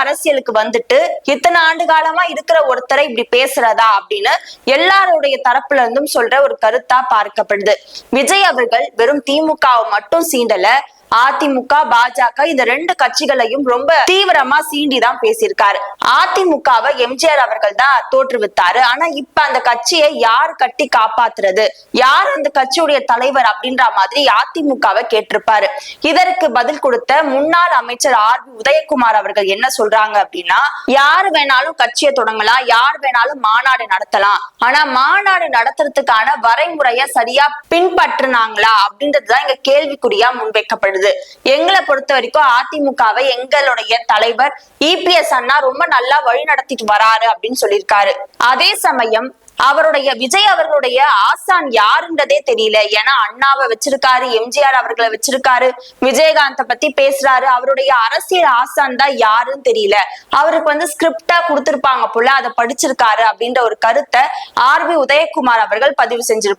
அரசியலுக்கு வந்துட்டு இத்தனை ஆண்டு காலமா இருக்கிற ஒருத்தரை இப்படி பேசுறதா அப்படின்னு எல்லாருடைய தரப்புல இருந்தும் சொல்ற ஒரு கருத்தா பார்க்கப்படுது. விஜய் அவர்கள் வெறும் திமுகவை மட்டும் சீண்டல, அதிமுக, பாஜக இந்த ரெண்டு கட்சிகளையும் ரொம்ப தீவிரமா சீண்டிதான் பேசியிருக்காரு. அதிமுகவை எம்ஜிஆர் அவர்கள் தான் தோற்றுவித்தாரு. ஆனா இப்ப அந்த கட்சியை யார் கட்டி காப்பாத்துறது, யார் அந்த கட்சியுடைய தலைவர் அப்படின்ற மாதிரி அதிமுகவை கேட்டிருப்பாரு. இதற்கு பதில் கொடுத்த முன்னாள் அமைச்சர் ஆர்.பி. உதயகுமார் அவர்கள் என்ன சொல்றாங்க அப்படின்னா, யாரு வேணாலும் கட்சியை தொடங்கலாம், யார் வேணாலும் மாநாடு நடத்தலாம், ஆனா மாநாடு நடத்துறதுக்கான வரைமுறைய சரியா பின்பற்றினாங்களா அப்படின்றதுதான் இங்க கேள்விக்குறியா முன்வைக்கப்படுது. எங்களை பொறுத்த வரைக்கும் அதிமுகவை எங்களுடைய தலைவர் இபிஎஸ் அண்ணா ரொம்ப நல்லா வழி நடத்திட்டு வராரு அப்படின்னு சொல்லியிருக்காரு. அதே சமயம் அவருடைய விஜய் அவர்களுடைய ஆசான் யாருன்றதே தெரியல. ஏன்னா அண்ணாவை வச்சிருக்காரு, எம்ஜிஆர் அவர்களை வச்சிருக்காரு, விஜயகாந்த பத்தி பேசுறாரு, அவருடைய அரசியல் ஆசான் தான் யாருன்னு தெரியல. அவருக்கு ஸ்கிரிப்டா கொடுத்திருப்பாங்க போல, அதை படிச்சிருக்காரு அப்படின்ற ஒரு கருத்தை ஆர்.பி. உதயகுமார் அவர்கள் பதிவு செஞ்சிருப்பாரு.